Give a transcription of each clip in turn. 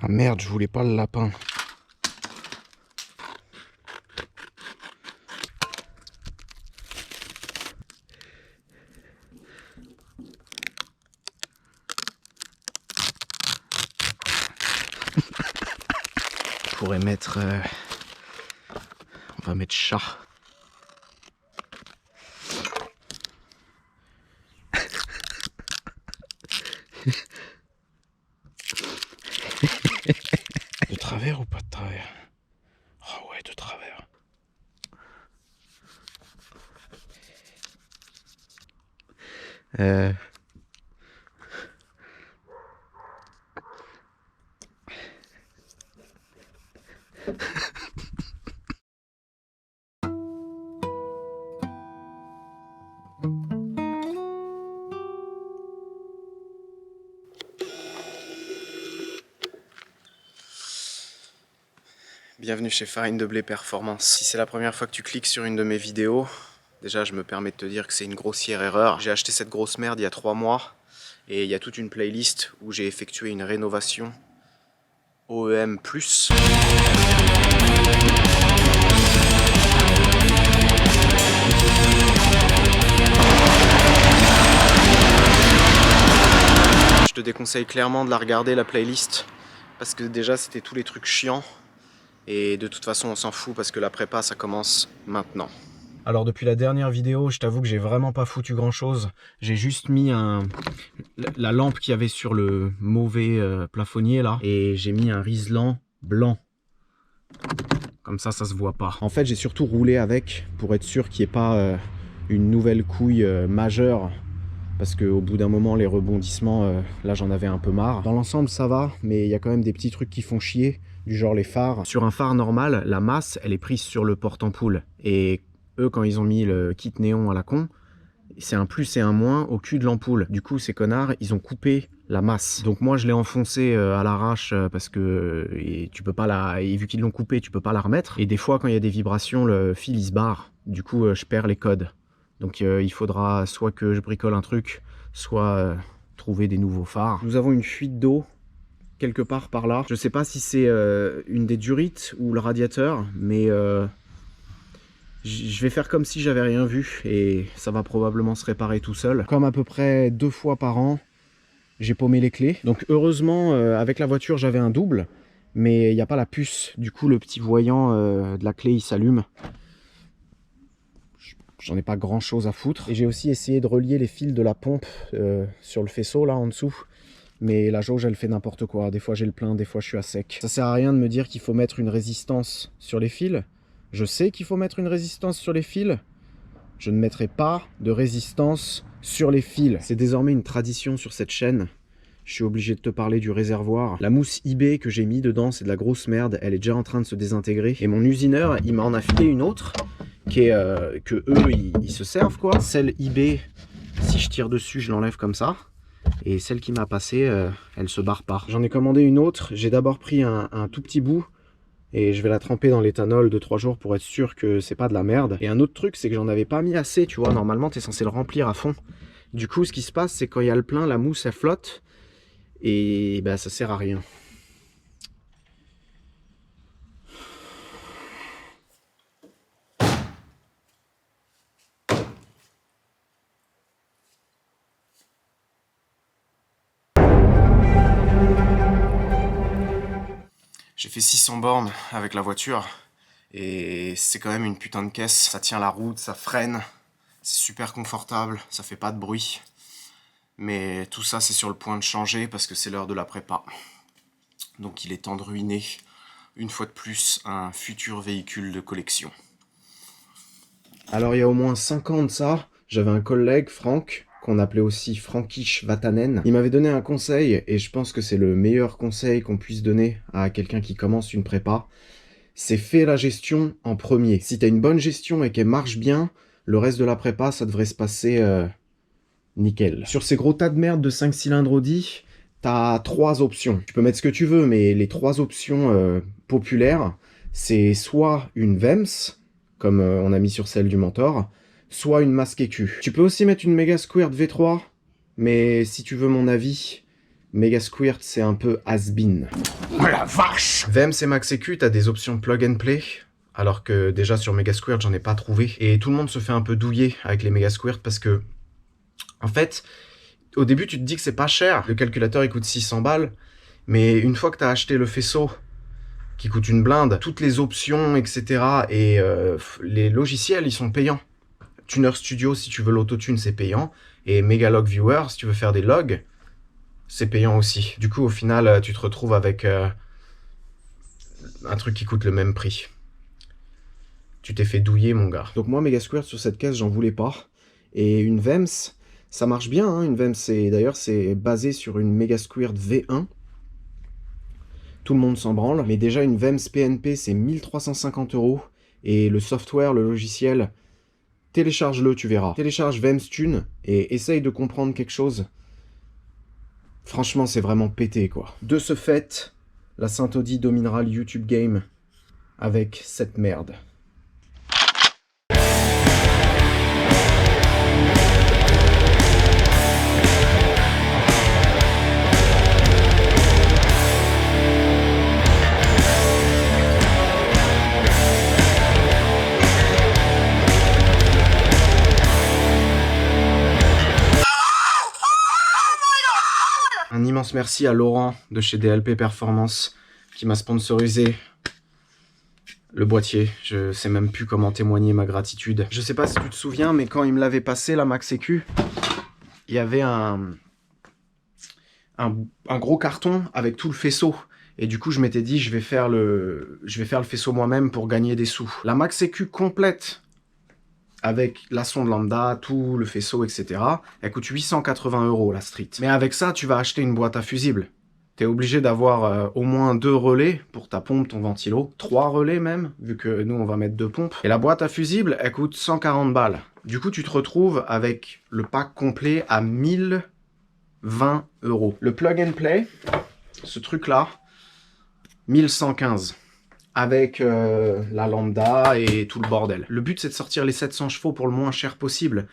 Ah merde, je voulais pas le lapin. Je pourrais mettre... On va mettre chat. De travers ou pas de travers? Oh ouais, de travers. Bienvenue chez Farine de Blé Performance. Si c'est la première fois que tu cliques sur une de mes vidéos, déjà je me permets de te dire que c'est une grossière erreur. J'ai acheté cette grosse merde il y a 3 mois et il y a toute une playlist où j'ai effectué une rénovation OEM+. Je te déconseille clairement de la regarder, la playlist, parce que déjà c'était tous les trucs chiants. Et de toute façon on s'en fout parce que la prépa ça commence maintenant. Alors depuis la dernière vidéo, je t'avoue que j'ai vraiment pas foutu grand chose. J'ai juste mis la lampe qu'il y avait sur le mauvais plafonnier là. Et j'ai mis un riselant blanc. Comme ça se voit pas. En fait j'ai surtout roulé avec pour être sûr qu'il n'y ait pas une nouvelle couille majeure. Parce qu'au bout d'un moment les rebondissements, là j'en avais un peu marre. Dans l'ensemble ça va, mais il y a quand même des petits trucs qui font chier. Du genre les phares. Sur un phare normal, la masse, elle est prise sur le porte-ampoule. Et eux, quand ils ont mis le kit néon à la con, c'est un plus et un moins au cul de l'ampoule. Du coup, ces connards, ils ont coupé la masse. Donc moi, je l'ai enfoncé à l'arrache parce que tu peux pas la... Et vu qu'ils l'ont coupé, tu peux pas la remettre. Et des fois, quand il y a des vibrations, le fil, il se barre. Du coup, je perds les codes. Donc il faudra soit que je bricole un truc, soit trouver des nouveaux phares. Nous avons une fuite d'eau quelque part par là. Je sais pas si c'est une des durites ou le radiateur, mais je vais faire comme si j'avais rien vu et ça va probablement se réparer tout seul. Comme à peu près 2 fois par an, j'ai paumé les clés. Donc heureusement, avec la voiture, j'avais un double, mais il n'y a pas la puce. Du coup, le petit voyant de la clé, il s'allume. J'en ai pas grand chose à foutre. Et j'ai aussi essayé de relier les fils de la pompe sur le faisceau là en dessous. Mais la jauge elle fait n'importe quoi, des fois j'ai le plein, des fois je suis à sec. Ça sert à rien de me dire qu'il faut mettre une résistance sur les fils. Je sais qu'il faut mettre une résistance sur les fils. Je ne mettrai pas de résistance sur les fils. C'est désormais une tradition sur cette chaîne. Je suis obligé de te parler du réservoir. La mousse eBay que j'ai mis dedans, c'est de la grosse merde. Elle est déjà en train de se désintégrer. Et mon usineur, il m'en a filé une autre qui est, que eux, ils se servent quoi. Celle eBay, si je tire dessus, je l'enlève comme ça. Et celle qui m'a passé, elle se barre pas. J'en ai commandé une autre. J'ai d'abord pris un tout petit bout et je vais la tremper dans l'éthanol 2-3 jours pour être sûr que c'est pas de la merde. Et un autre truc, c'est que j'en avais pas mis assez, tu vois. Normalement, tu es censé le remplir à fond. Du coup, ce qui se passe, c'est quand il y a le plein, la mousse, elle flotte et bah, ça sert à rien. J'ai fait 600 bornes avec la voiture et c'est quand même une putain de caisse. Ça tient la route, ça freine, c'est super confortable, ça fait pas de bruit. Mais tout ça c'est sur le point de changer parce que c'est l'heure de la prépa. Donc il est temps de ruiner une fois de plus un futur véhicule de collection. Alors il y a au moins 5 ans de ça, j'avais un collègue, Franck, qu'on appelait aussi Frankish Vatanen. Il m'avait donné un conseil, et je pense que c'est le meilleur conseil qu'on puisse donner à quelqu'un qui commence une prépa. C'est fais la gestion en premier. Si t'as une bonne gestion et qu'elle marche bien, le reste de la prépa, ça devrait se passer nickel. Sur ces gros tas de merde de 5 cylindres Audi, t'as 3 options. Tu peux mettre ce que tu veux, mais les 3 options populaires, c'est soit une VEMS, comme on a mis sur celle du Mentor, soit une masque écu. Tu peux aussi mettre une Mega Squirt V3, mais si tu veux mon avis, Mega Squirt, c'est un peu has-been. Oh la vache! VEMS et Max EQ, t'as des options plug and play, alors que déjà sur Mega Squirt, j'en ai pas trouvé. Et tout le monde se fait un peu douiller avec les Mega Squirt parce que, en fait, au début, tu te dis que c'est pas cher. Le calculateur, il coûte 600 balles, mais une fois que t'as acheté le faisceau, qui coûte une blinde, toutes les options, etc. et les logiciels, ils sont payants. Tuner Studio, si tu veux l'autotune, c'est payant. Et Megalog Viewer, si tu veux faire des logs, c'est payant aussi. Du coup, au final, tu te retrouves avec un truc qui coûte le même prix. Tu t'es fait douiller, mon gars. Donc moi, Mega Squirt, sur cette caisse, j'en voulais pas. Et une VEMS, ça marche bien, hein, une VEMS. D'ailleurs, c'est basé sur une Mega Squirt V1. Tout le monde s'en branle. Mais déjà, une VEMS PNP, c'est 1350 €. Et le software, le logiciel, télécharge-le, tu verras. Télécharge VEMS Tune et essaye de comprendre quelque chose. Franchement, c'est vraiment pété, quoi. De ce fait, la Synthodie dominera le YouTube Game avec cette merde. Un immense merci à Laurent de chez DLP Performance qui m'a sponsorisé le boîtier. Je sais même plus comment témoigner ma gratitude. Je sais pas si tu te souviens, mais quand il me l'avait passé, la Max EQ, il y avait un gros carton avec tout le faisceau. Et du coup, je m'étais dit, je vais faire le faisceau moi-même pour gagner des sous. La Max EQ complète, avec la sonde lambda, tout le faisceau, etc. Elle coûte 880 € la Street. Mais avec ça, tu vas acheter une boîte à fusibles. Tu es obligé d'avoir au moins 2 relais pour ta pompe, ton ventilo. 3 relais même, vu que nous, on va mettre 2 pompes. Et la boîte à fusibles, elle coûte 140 balles. Du coup, tu te retrouves avec le pack complet à 1020 €. Le plug and play, ce truc-là, 1115 €. Avec la lambda et tout le bordel. Le but, c'est de sortir les 700 chevaux pour le moins cher possible.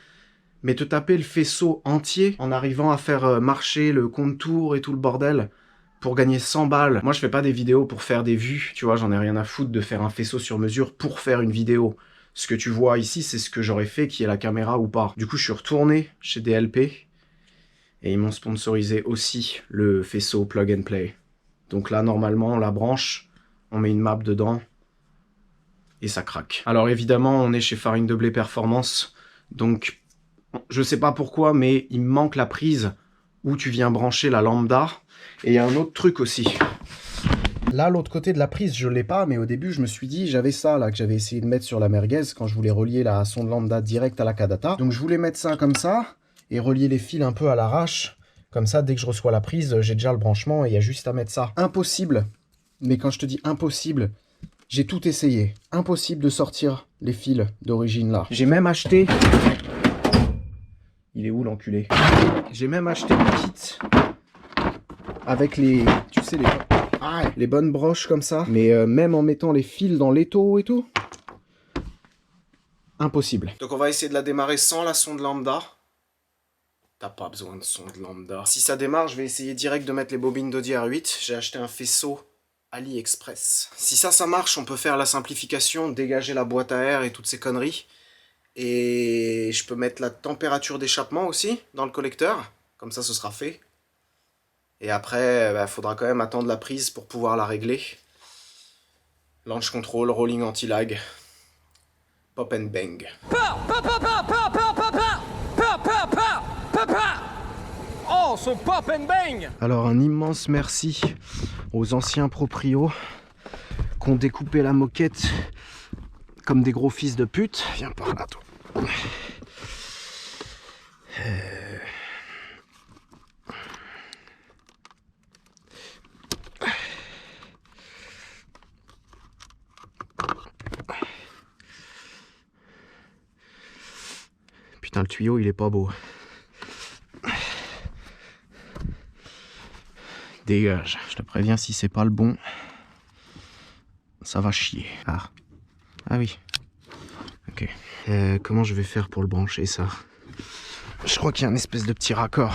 Mais te taper le faisceau entier en arrivant à faire marcher le contour et tout le bordel pour gagner 100 balles. Moi, je fais pas des vidéos pour faire des vues. Tu vois, j'en ai rien à foutre de faire un faisceau sur mesure pour faire une vidéo. Ce que tu vois ici, c'est ce que j'aurais fait, qui est la caméra ou pas. Du coup, je suis retourné chez DLP et ils m'ont sponsorisé aussi le faisceau plug and play. Donc là, normalement, la branche, on met une map dedans et ça craque. Alors évidemment, on est chez Farine de Blé Performance, donc je sais pas pourquoi, mais il me manque la prise où tu viens brancher la lambda. Et il y a un autre truc aussi. Là, l'autre côté de la prise, je l'ai pas, mais au début, je me suis dit, j'avais ça là que j'avais essayé de mettre sur la merguez quand je voulais relier la sonde lambda direct à la Kadata. Donc je voulais mettre ça comme ça et relier les fils un peu à l'arrache. Comme ça, dès que je reçois la prise, j'ai déjà le branchement et il y a juste à mettre ça. Impossible. Mais quand je te dis impossible, j'ai tout essayé. Impossible de sortir les fils d'origine là. J'ai même acheté... Il est où l'enculé? J'ai même acheté le kit avec les... Tu sais, les bonnes broches comme ça. Mais même en mettant les fils dans l'étau et tout, impossible. Donc on va essayer de la démarrer sans la sonde lambda. T'as pas besoin de sonde lambda. Si ça démarre, je vais essayer direct de mettre les bobines d'Audi R8. J'ai acheté un faisceau AliExpress. Si ça marche, on peut faire la simplification, dégager la boîte à air et toutes ces conneries. Et je peux mettre la température d'échappement aussi dans le collecteur. Comme ça, ce sera fait. Et après, faudra quand même attendre la prise pour pouvoir la régler. Launch control, rolling anti-lag. Pop and bang. Oh, ce pop and bang! Alors un immense merci aux anciens proprios qui ont découpé la moquette comme des gros fils de pute. Viens par là, toi. Putain, le tuyau, il est pas beau. Dégage. Je te préviens, si c'est pas le bon, ça va chier. Ah oui. Ok. Comment je vais faire pour le brancher, ça? Je crois qu'il y a un espèce de petit raccord.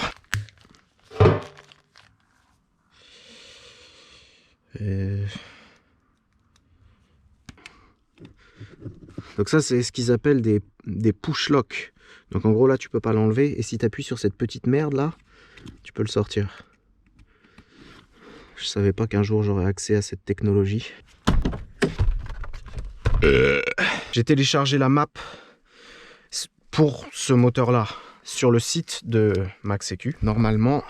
Donc ça, c'est ce qu'ils appellent des push locks. Donc en gros, là, tu peux pas l'enlever. Et si tu appuies sur cette petite merde là, tu peux le sortir. Je savais pas qu'un jour j'aurais accès à cette technologie. J'ai téléchargé la map pour ce moteur là sur le site de MaxEQ. Normalement,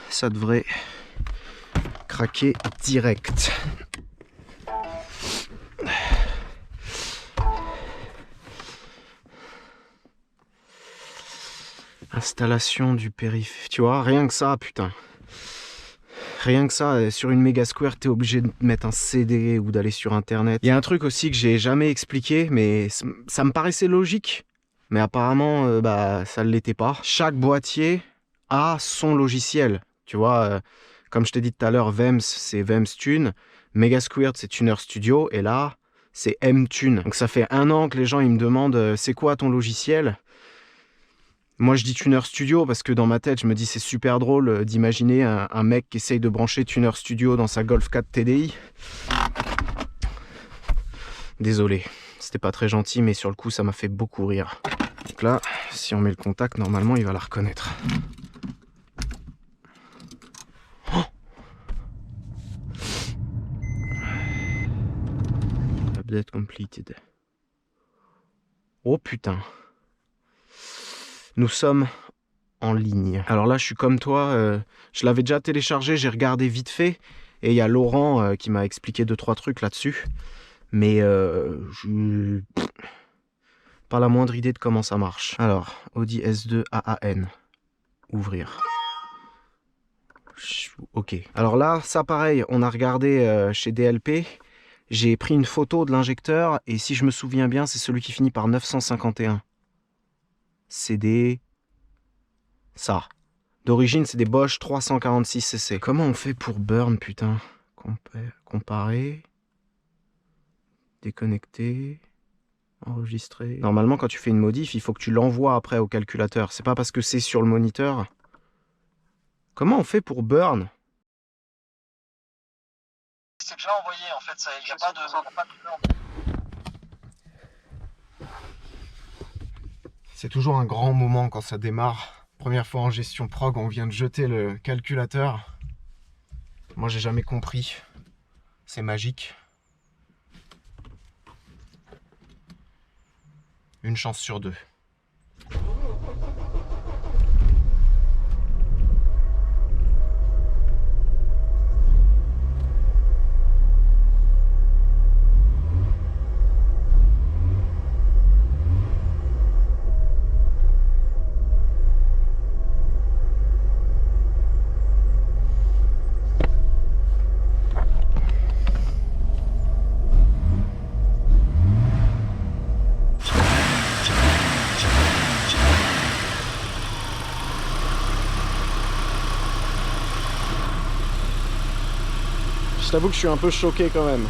ça devrait craquer direct. Installation du périph'. Tu vois, rien que ça, putain. Rien que ça, sur une Mega Square, t'es obligé de mettre un CD ou d'aller sur Internet. Il y a un truc aussi que j'ai jamais expliqué, mais ça me paraissait logique. Mais apparemment, ça ne l'était pas. Chaque boîtier a son logiciel. Tu vois, comme je t'ai dit tout à l'heure, VEMS, c'est VEMS Tune. Mega Squirt, c'est Tuner Studio. Et là, c'est M-Tune. Donc ça fait 1 an que les gens ils me demandent c'est quoi ton logiciel? Moi je dis Tuner Studio parce que dans ma tête je me dis c'est super drôle d'imaginer un mec qui essaye de brancher Tuner Studio dans sa Golf 4 TDI. Désolé, c'était pas très gentil mais sur le coup ça m'a fait beaucoup rire. Donc là, si on met le contact, normalement il va la reconnaître. Oh, update completed. Oh putain. Nous sommes en ligne. Alors là, je suis comme toi, je l'avais déjà téléchargé, j'ai regardé vite fait, et il y a Laurent qui m'a expliqué 2-3 trucs là-dessus, mais pas la moindre idée de comment ça marche. Alors, Audi S2 AAN, ouvrir. Ok. Alors là, ça pareil, on a regardé chez DLP, j'ai pris une photo de l'injecteur, et si je me souviens bien, c'est celui qui finit par 951. C'est ça. D'origine, c'est des Bosch 346cc. Comment on fait pour burn, putain? Comparer. Déconnecter. Enregistrer. Normalement, quand tu fais une modif, il faut que tu l'envoies après au calculateur. C'est pas parce que c'est sur le moniteur. Comment on fait pour burn? C'est déjà envoyé, en fait. Il n'y a pas de... C'est toujours un grand moment quand ça démarre. Première fois en gestion prog, on vient de jeter le calculateur. Moi, j'ai jamais compris. C'est magique. Une chance sur 2. Je t'avoue que je suis un peu choqué quand même.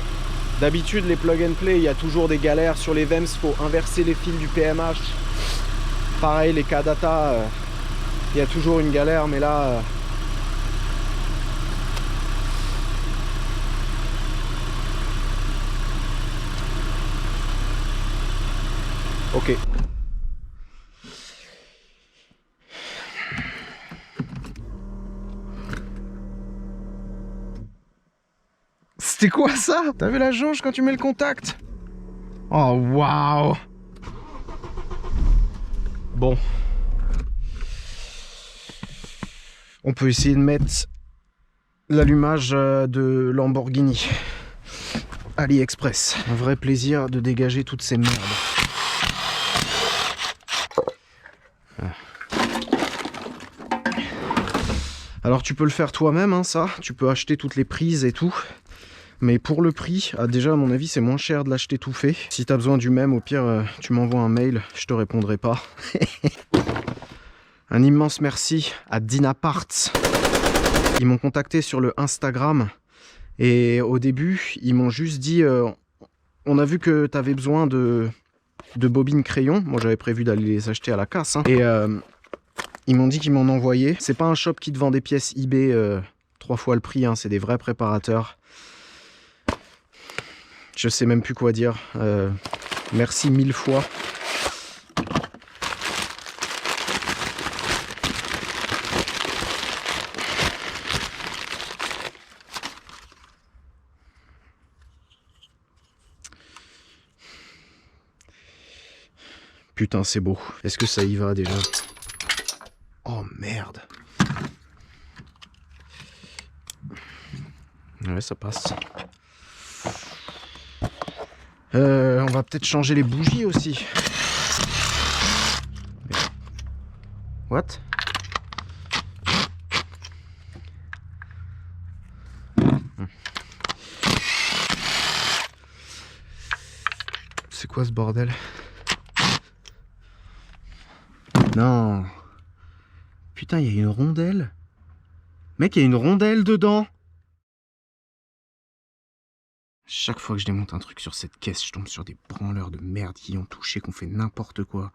D'habitude, les plug and play, il y a toujours des galères. Sur les VEMS, il faut inverser les fils du PMH. Pareil, les K-Data, il y a toujours une galère, mais là... Ok. C'était quoi ça? T'as vu la jauge quand tu mets le contact? Oh waouh! Bon. On peut essayer de mettre l'allumage de Lamborghini. AliExpress. Un vrai plaisir de dégager toutes ces merdes. Alors tu peux le faire toi-même, hein, ça. Tu peux acheter toutes les prises et tout. Mais pour le prix, déjà à mon avis c'est moins cher de l'acheter tout fait. Si tu as besoin du même, au pire tu m'envoies un mail, je te répondrai pas. Un immense merci à Dynaparts. Ils m'ont contacté sur le Instagram. Et au début, ils m'ont juste dit on a vu que tu avais besoin de bobines crayons. Moi j'avais prévu d'aller les acheter à la casse. Hein. Et ils m'ont dit qu'ils m'en envoyaient. C'est pas un shop qui te vend des pièces eBay 3 fois le prix, hein, c'est des vrais préparateurs. Je sais même plus quoi dire. Merci 1000 fois. Putain, c'est beau. Est-ce que ça y va déjà? Oh merde. Ouais, ça passe. On va peut-être changer les bougies aussi. What? C'est quoi ce bordel? Non. Putain, il y a une rondelle. Mec, il y a une rondelle dedans. Chaque fois que je démonte un truc sur cette caisse, je tombe sur des branleurs de merde qui ont touché, qui ont fait n'importe quoi.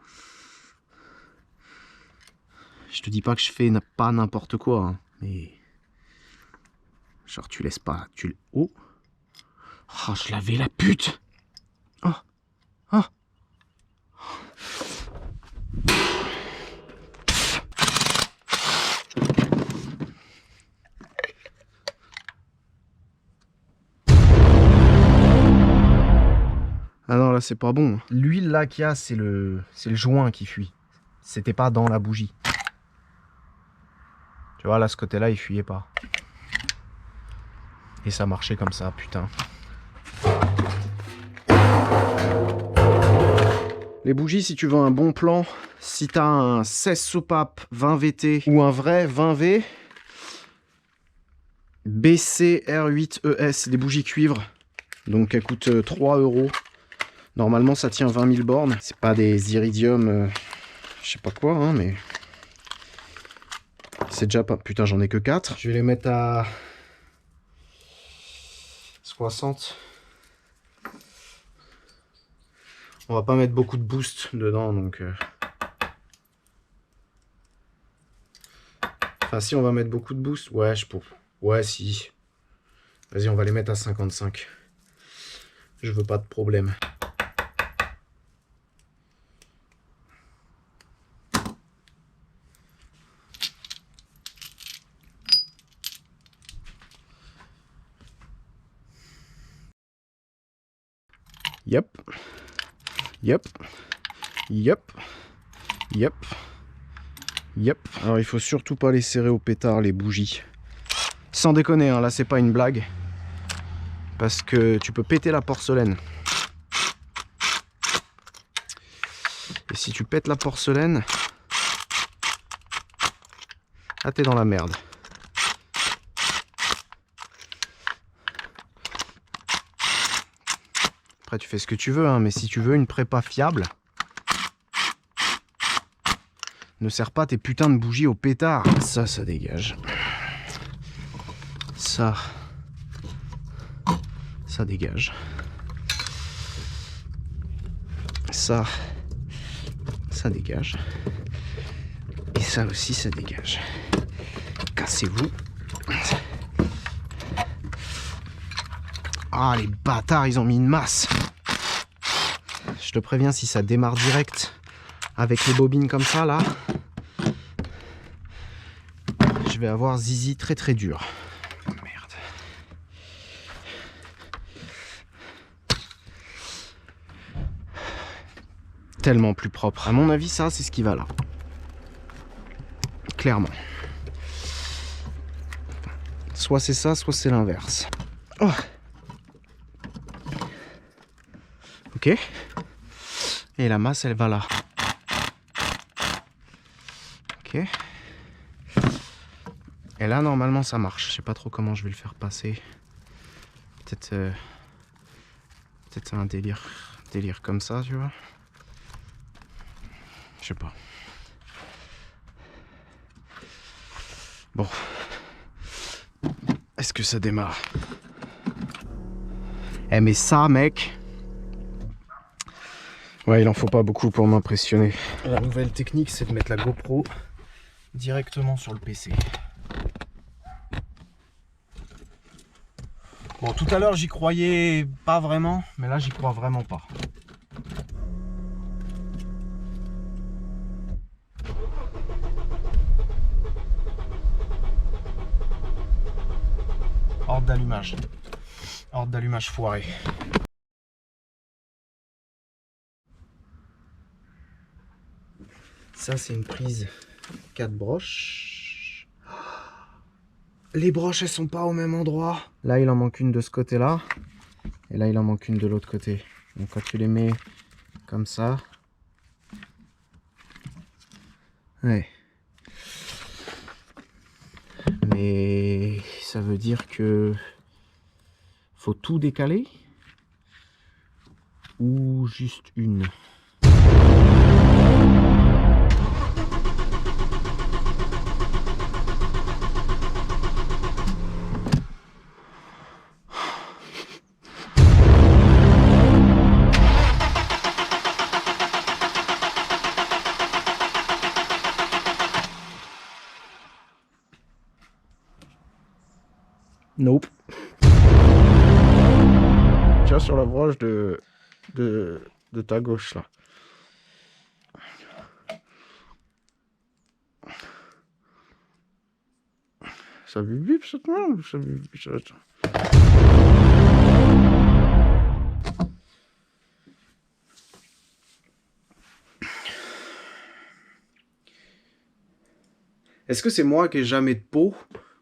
Je te dis pas que je fais pas n'importe quoi, hein, mais... Genre, tu laisses pas... Oh. Oh, je l'avais, la pute. Oh. Oh. Ah non, là c'est pas bon. L'huile là qu'il y a, c'est le joint qui fuit. C'était pas dans la bougie. Tu vois, là ce côté-là, il fuyait pas. Et ça marchait comme ça, putain. Les bougies, si tu veux un bon plan, si t'as un 16 soupape 20 VT ou un vrai 20V, BCR8ES, les bougies cuivre. Donc elles coûtent 3 €. Normalement, ça tient 20 000 bornes. C'est pas des iridium, je sais pas quoi, hein, mais... C'est déjà pas... Putain, j'en ai que 4. Je vais les mettre à... 60. On va pas mettre beaucoup de boost dedans, donc... Enfin, si, on va mettre beaucoup de boost. Ouais, ouais, si. Vas-y, on va les mettre à 55. Je veux pas de problème. Yep. Yep. Yep. Yep. Yep. Alors il faut surtout pas les serrer au pétard, les bougies. Sans déconner, hein, là c'est pas une blague. Parce que tu peux péter la porcelaine. Et si tu pètes la porcelaine, là t'es dans la merde. Après tu fais ce que tu veux, hein, mais si tu veux une prépa fiable, ne serre pas tes putains de bougies au pétard. Ça dégage. Ça dégage. Ça dégage. Et ça aussi, ça dégage. Cassez-vous. Ah, les bâtards, ils ont mis une masse. Je te préviens, si ça démarre direct avec les bobines comme ça, là, je vais avoir zizi très très dur. Merde. Tellement plus propre. À mon avis, ça, c'est ce qui va là. Clairement. Soit c'est ça, soit c'est l'inverse. Oh. Ok. Et la masse, elle va là. Ok. Et là, normalement, ça marche. Je sais pas trop comment je vais le faire passer. Peut-être un délire comme ça, tu vois. Je sais pas. Bon. Est-ce que ça démarre? Eh mais ça, mec... Ouais, il en faut pas beaucoup pour m'impressionner. La nouvelle technique, c'est de mettre la GoPro directement sur le PC. Bon, tout à l'heure j'y croyais pas vraiment, mais là j'y crois vraiment pas. Ordre d'allumage. Ordre d'allumage foiré. Ça c'est une prise 4 broches. Les broches elles sont pas au même endroit. Là il en manque une de ce côté là. Et là il en manque une de l'autre côté. Donc quand tu les mets comme ça. Ouais. Mais ça veut dire que faut tout décaler ou juste une. Nope. Tiens sur la broche de ta gauche là. Ça bip cette merde, ça bip. Est-ce que c'est moi qui ai jamais de peau?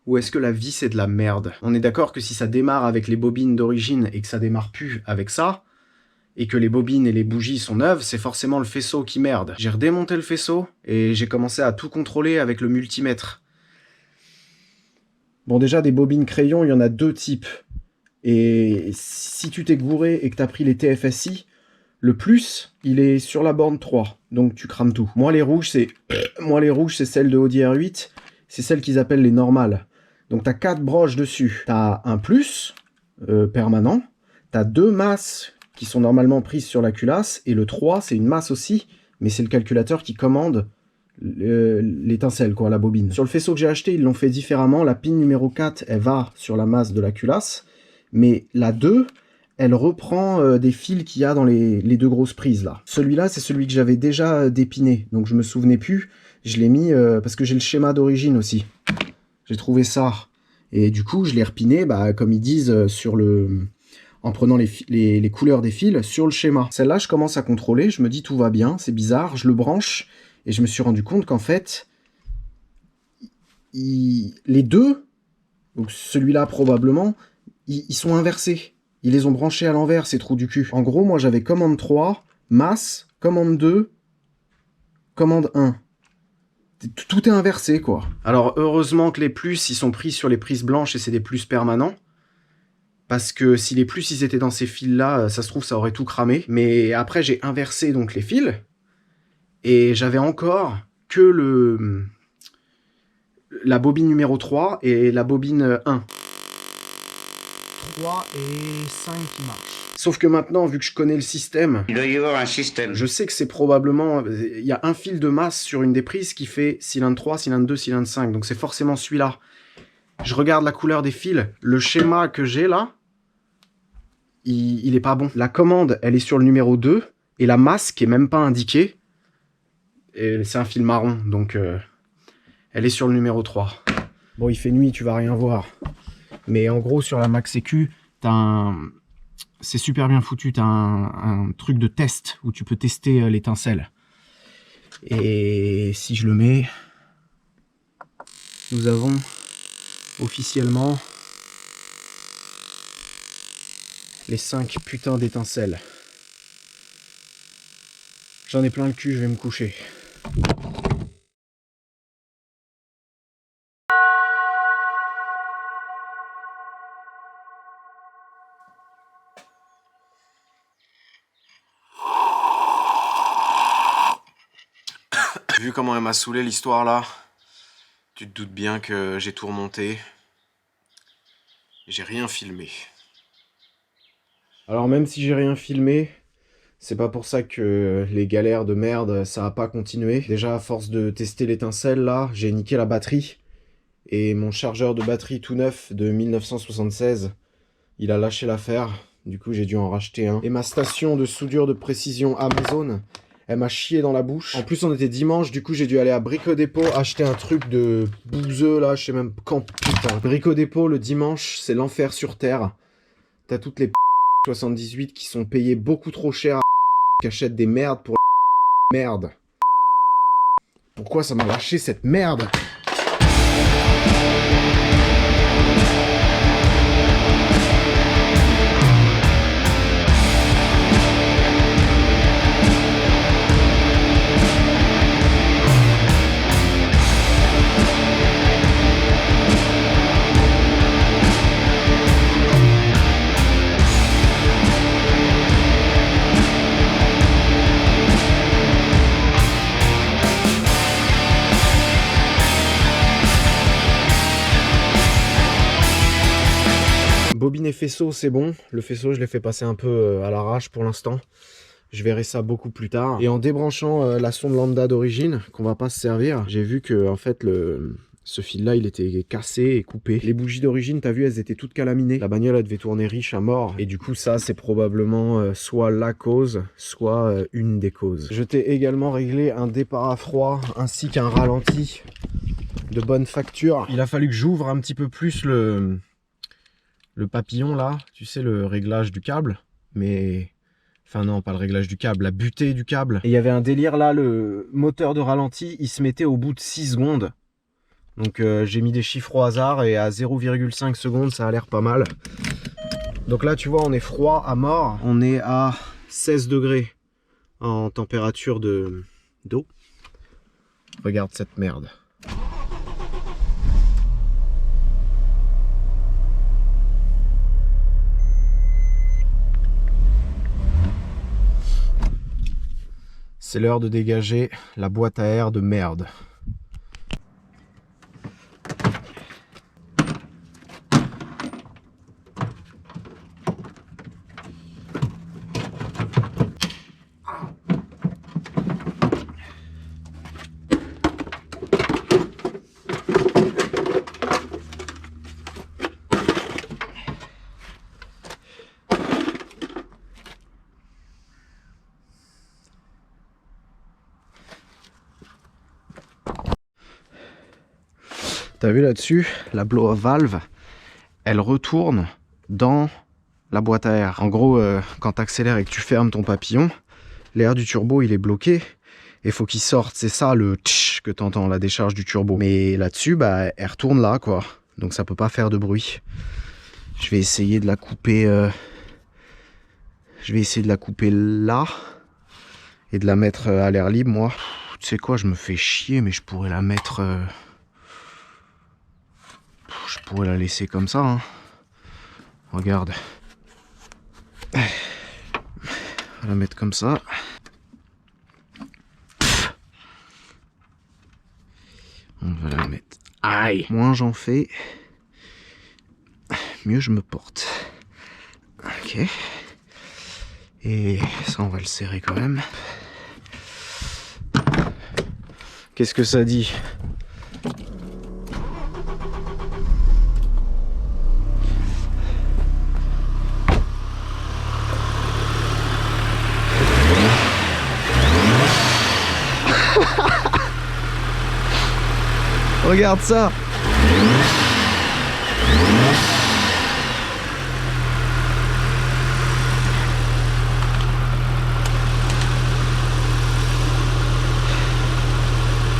Ou est-ce que la vie c'est de la merde? On est d'accord que si ça démarre avec les bobines d'origine et que ça démarre plus avec ça, et que les bobines et les bougies sont neuves, c'est forcément le faisceau qui merde. J'ai redémonté le faisceau et j'ai commencé à tout contrôler avec le multimètre. Bon déjà des bobines crayon, il y en a deux types. Et si tu t'es gouré et que t'as pris les TFSI, le plus, il est sur la borne 3. Donc tu crames tout. Moi les rouges c'est celles de Audi R8, c'est celles qu'ils appellent les normales. Donc tu as 4 broches dessus. Tu as un plus permanent, tu as 2 masses qui sont normalement prises sur la culasse, et le 3 c'est une masse aussi, mais c'est le calculateur qui commande l'étincelle, quoi, la bobine. Sur le faisceau que j'ai acheté, ils l'ont fait différemment. La pin numéro 4, elle va sur la masse de la culasse, mais la 2, elle reprend des fils qu'il y a dans les deux grosses prises là. Celui-là, c'est celui que j'avais déjà dépiné, donc je me souvenais plus. Je l'ai mis parce que j'ai le schéma d'origine aussi. J'ai trouvé ça. Et du coup, je l'ai repiné, comme ils disent, en prenant les couleurs des fils sur le schéma. Celle-là, je commence à contrôler, je me dis tout va bien, c'est bizarre, je le branche, et je me suis rendu compte qu'en fait, les deux, donc celui-là probablement, ils sont inversés. Ils les ont branchés à l'envers, ces trous du cul. En gros, moi j'avais commande 3, masse, commande 2, commande 1. Tout est inversé, quoi. Alors, heureusement que les plus, ils sont pris sur les prises blanches et c'est des plus permanents. Parce que si les plus, ils étaient dans ces fils-là, ça se trouve, ça aurait tout cramé. Mais après, j'ai inversé donc les fils. Et j'avais encore que la bobine numéro 3 et la bobine 1. 3 et 5 qui marchent. Sauf que maintenant, vu que je connais le système, il doit y avoir un système. Je sais que c'est probablement... Il y a un fil de masse sur une des prises qui fait cylindre 3, cylindre 2, cylindre 5. Donc c'est forcément celui-là. Je regarde la couleur des fils. Le schéma que j'ai là, il est pas bon. La commande, elle est sur le numéro 2. Et la masse, qui est même pas indiquée, c'est un fil marron. Donc elle est sur le numéro 3. Bon, il fait nuit, tu vas rien voir. Mais en gros, sur la Max EQ, t'as un... C'est super bien foutu, t'as un truc de test où tu peux tester l'étincelle. Et si je le mets, nous avons officiellement les 5 putains d'étincelles. J'en ai plein le cul, je vais me coucher. Vu comment elle m'a saoulé l'histoire là, tu te doutes bien que j'ai tout remonté. J'ai rien filmé. Alors même si j'ai rien filmé, c'est pas pour ça que les galères de merde, ça a pas continué. Déjà à force de tester l'étincelle là, j'ai niqué la batterie. Et mon chargeur de batterie tout neuf de 1976, Il a lâché l'affaire. Du coup, j'ai dû en racheter un. Et ma station de soudure de précision Amazon, elle m'a chié dans la bouche. En plus, on était dimanche, du coup, j'ai dû aller à Brico Dépôt acheter un truc de bouseux, là, je sais même quand, putain. Brico Dépôt, le dimanche, c'est l'enfer sur terre. T'as toutes les 78 qui sont payées beaucoup trop cher, qui achètent des merdes pour merde. Pourquoi ça m'a lâché cette merde? Bobine et faisceau, c'est bon. Le faisceau, je l'ai fait passer un peu à l'arrache pour l'instant. Je verrai ça beaucoup plus tard. Et en débranchant la sonde lambda d'origine, qu'on va pas se servir, j'ai vu que en fait ce fil-là, il était cassé et coupé. Les bougies d'origine, t'as vu, elles étaient toutes calaminées. La bagnole, elle devait tourner riche à mort. Et du coup, ça, c'est probablement soit la cause, soit une des causes. Je t'ai également réglé un départ à froid, ainsi qu'un ralenti de bonne facture. Il a fallu que j'ouvre un petit peu plus le papillon là, tu sais, le réglage du câble, mais... Enfin non, pas le réglage du câble, la butée du câble. Et il y avait un délire là, le moteur de ralenti, il se mettait au bout de 6 secondes. Donc j'ai mis des chiffres au hasard et à 0,5 secondes, ça a l'air pas mal. Donc là, tu vois, on est froid à mort. On est à 16 degrés en température d'eau. Regarde cette merde. C'est l'heure de dégager la boîte à air de merde. T'as vu là-dessus, la blow valve, elle retourne dans la boîte à air. En gros, quand tu accélères et que tu fermes ton papillon, l'air du turbo il est bloqué et faut qu'il sorte. C'est ça le tch que tu entends, la décharge du turbo. Mais là-dessus, bah, elle retourne là, quoi. Donc ça peut pas faire de bruit. Je vais essayer de la couper. Je vais essayer de la couper là et de la mettre à l'air libre, moi. Tu sais quoi, je me fais chier, mais je pourrais la mettre. Je pourrais la laisser comme ça, hein. Regarde. On va la mettre comme ça. On va la mettre. Aïe! Moins j'en fais, mieux je me porte. Ok. Et ça, on va le serrer quand même. Qu'est-ce que ça dit? Regarde ça.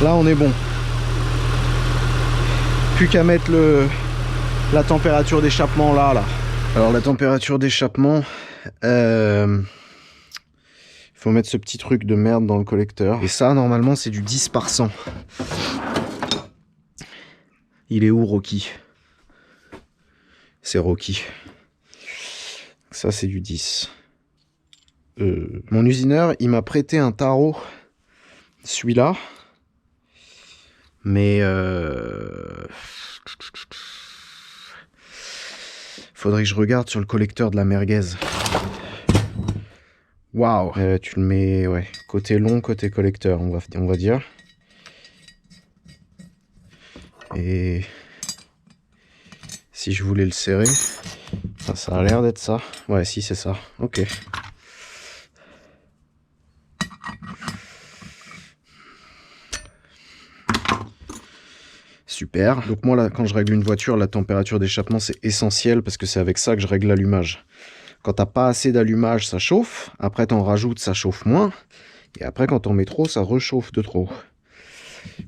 Là on est bon. Plus qu'à mettre la température d'échappement là. Alors la température d'échappement, il faut mettre ce petit truc de merde dans le collecteur. Et ça normalement c'est du 10 par 100. Il est où Rocky? C'est Rocky. Ça c'est du 10. Mon usineur il m'a prêté un tarot, celui-là. Mais faudrait que je regarde sur le collecteur de la merguez. Waouh. Tu le mets, ouais, côté long, côté collecteur, on va dire. Et si je voulais le serrer, Ah, ça a l'air d'être ça. Ouais, si, c'est ça. Ok. Super. Donc moi, là, quand je règle une voiture, la température d'échappement, c'est essentiel parce que c'est avec ça que je règle l'allumage. Quand t'as pas assez d'allumage, ça chauffe. Après, t'en rajoutes, ça chauffe moins. Et après, quand t'en mets trop, ça rechauffe de trop.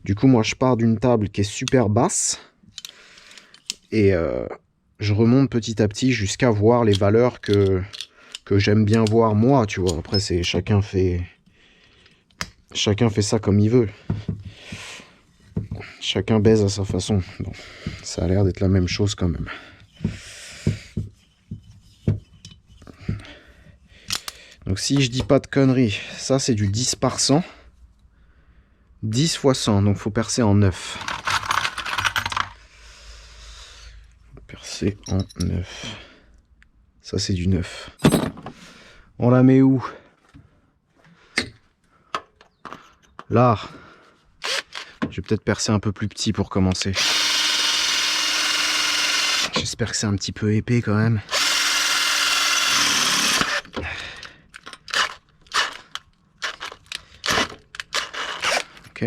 Du coup, moi, je pars d'une table qui est super basse. Et je remonte petit à petit jusqu'à voir les valeurs que j'aime bien voir moi, tu vois. Après, c'est chacun fait ça comme il veut. Chacun baise à sa façon. Bon, ça a l'air d'être la même chose quand même. Donc si je dis pas de conneries, ça c'est du 10 par 100. 10 fois 100, donc faut percer en 9. Percer en 9. Ça c'est du 9. On la met où? Là. Je vais peut-être percer un peu plus petit pour commencer. J'espère que c'est un petit peu épais quand même. Ok.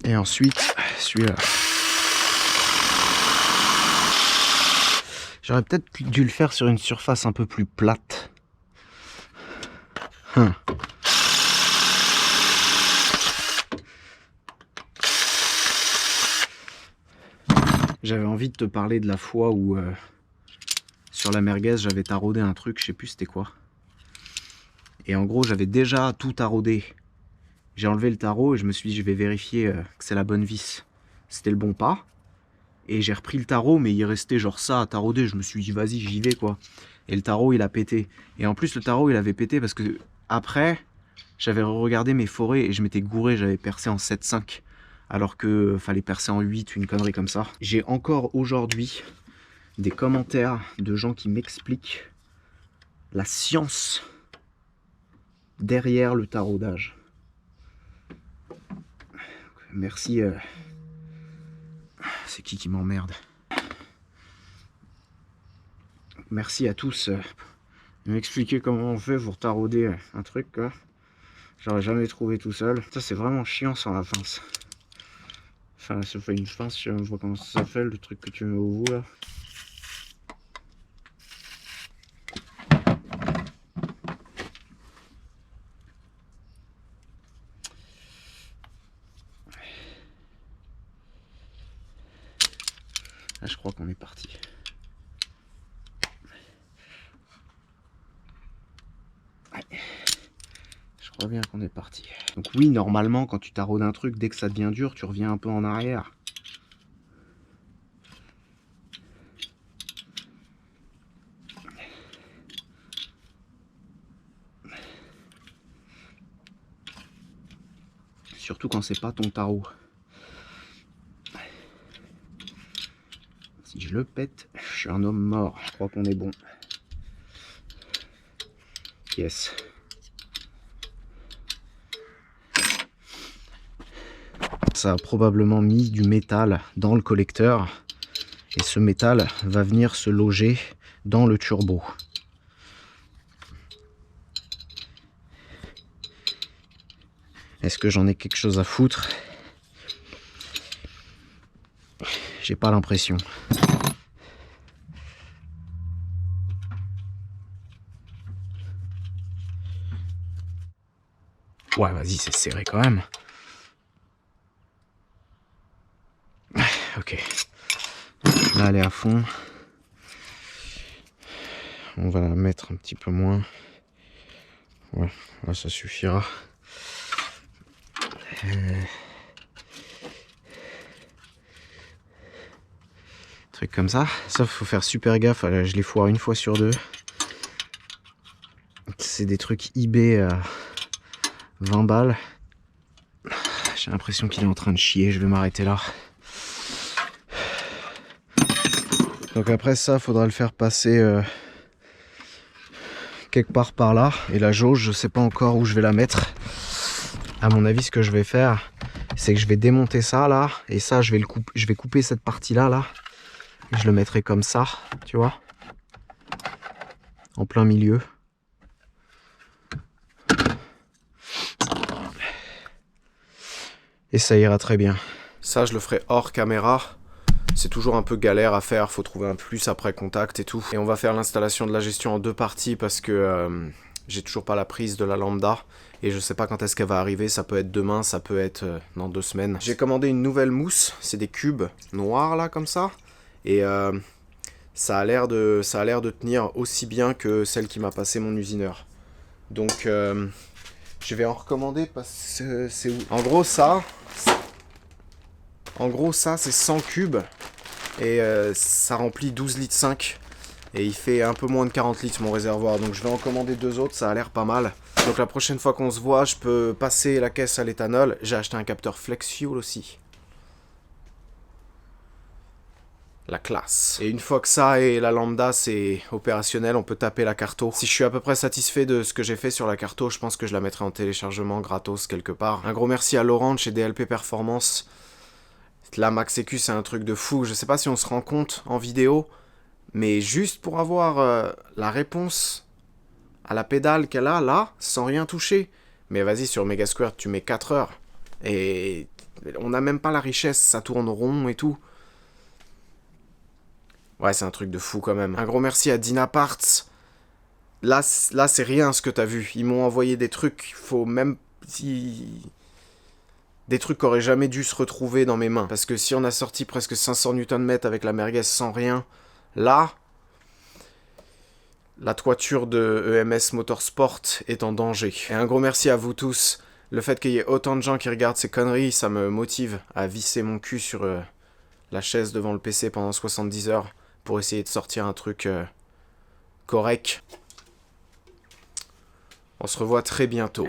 Et ensuite, celui-là. J'aurais peut-être dû le faire sur une surface un peu plus plate. J'avais envie de te parler de la fois où sur la merguez j'avais taraudé un truc, je sais plus c'était quoi. Et en gros j'avais déjà tout taraudé. J'ai enlevé le tarot et je me suis dit je vais vérifier que c'est la bonne vis. C'était le bon pas. Et j'ai repris le tarot mais il restait genre ça à tarauder. Je me suis dit vas-y j'y vais quoi. Et le tarot il a pété. Et en plus le tarot il avait pété parce que après j'avais regardé mes forêts et je m'étais gouré, j'avais percé en 7,5. Alors que fallait percer en 8, une connerie comme ça. J'ai encore aujourd'hui des commentaires de gens qui m'expliquent la science derrière le taraudage. Merci. C'est qui m'emmerde? Merci à tous de m'expliquer comment on fait pour tarauder un truc, quoi. J'aurais jamais trouvé tout seul. Ça, c'est vraiment chiant sans la pince. Enfin, ça fait une pince, je sais même pas comment ça s'appelle, le truc que tu mets au bout, là. Là, je crois qu'on est parti. Ouais. Je crois bien qu'on est parti. Donc oui, normalement, quand tu taraudes un truc, dès que ça devient dur, tu reviens un peu en arrière. Surtout quand c'est pas ton tarot. Si je le pète, je suis un homme mort. Je crois qu'on est bon. Yes. Ça a probablement mis du métal dans le collecteur. Et ce métal va venir se loger dans le turbo. Est-ce que j'en ai quelque chose à foutre? J'ai pas l'impression. Ouais, vas-y, c'est serré quand même. Ok. Là, elle est à fond. On va la mettre un petit peu moins. Ouais, là, ça suffira. Truc comme ça. Ça, faut faire super gaffe. Je les foire une fois sur deux. C'est des trucs eBay à 20 balles. J'ai l'impression qu'il est en train de chier. Je vais m'arrêter là. Donc après ça, faudra le faire passer quelque part par là. Et la jauge, je sais pas encore où je vais la mettre. À mon avis, ce que je vais faire, c'est que je vais démonter ça là. Et ça, je vais couper cette partie là. Et Je le mettrai comme ça, tu vois, en plein milieu. Et ça ira très bien. Ça, je le ferai hors caméra. C'est toujours un peu galère à faire, faut trouver un plus après contact et tout. Et on va faire l'installation de la gestion en 2 parties parce que j'ai toujours pas la prise de la lambda. Et je sais pas quand est-ce qu'elle va arriver, ça peut être demain, ça peut être dans 2 semaines. J'ai commandé une nouvelle mousse, c'est des cubes noirs là, comme ça. Et ça a l'air de tenir aussi bien que celle qui m'a passé mon usineur. Donc je vais en recommander parce que c'est où? En gros ça c'est 100 cubes et ça remplit 12 litres 5 et il fait un peu moins de 40 litres mon réservoir, donc je vais en commander 2 autres, ça a l'air pas mal. Donc la prochaine fois qu'on se voit, je peux passer la caisse à l'éthanol. J'ai acheté un capteur Flex Fuel aussi. La classe. Et une fois que ça et la lambda c'est opérationnel, on peut taper la carto. Si je suis à peu près satisfait de ce que j'ai fait sur la carto, je pense que je la mettrai en téléchargement gratos quelque part. Un gros merci à Laurent de chez DLP Performance. La Max EQ c'est un truc de fou. Je sais pas si on se rend compte en vidéo, mais juste pour avoir la réponse à la pédale qu'elle a là, sans rien toucher. Mais vas-y, sur Megasquirt tu mets 4 heures. Et on n'a même pas la richesse, ça tourne rond et tout. Ouais, c'est un truc de fou quand même. Un gros merci à Dynaparts. Là c'est rien ce que t'as vu. Ils m'ont envoyé des trucs, faut même... Des trucs qui auraient jamais dû se retrouver dans mes mains. Parce que si on a sorti presque 500 Nm avec la merguez sans rien, là, la toiture de EMS Motorsport est en danger. Et un gros merci à vous tous. Le fait qu'il y ait autant de gens qui regardent ces conneries, ça me motive à visser mon cul sur la chaise devant le PC pendant 70 heures. Pour essayer de sortir un truc correct. On se revoit très bientôt.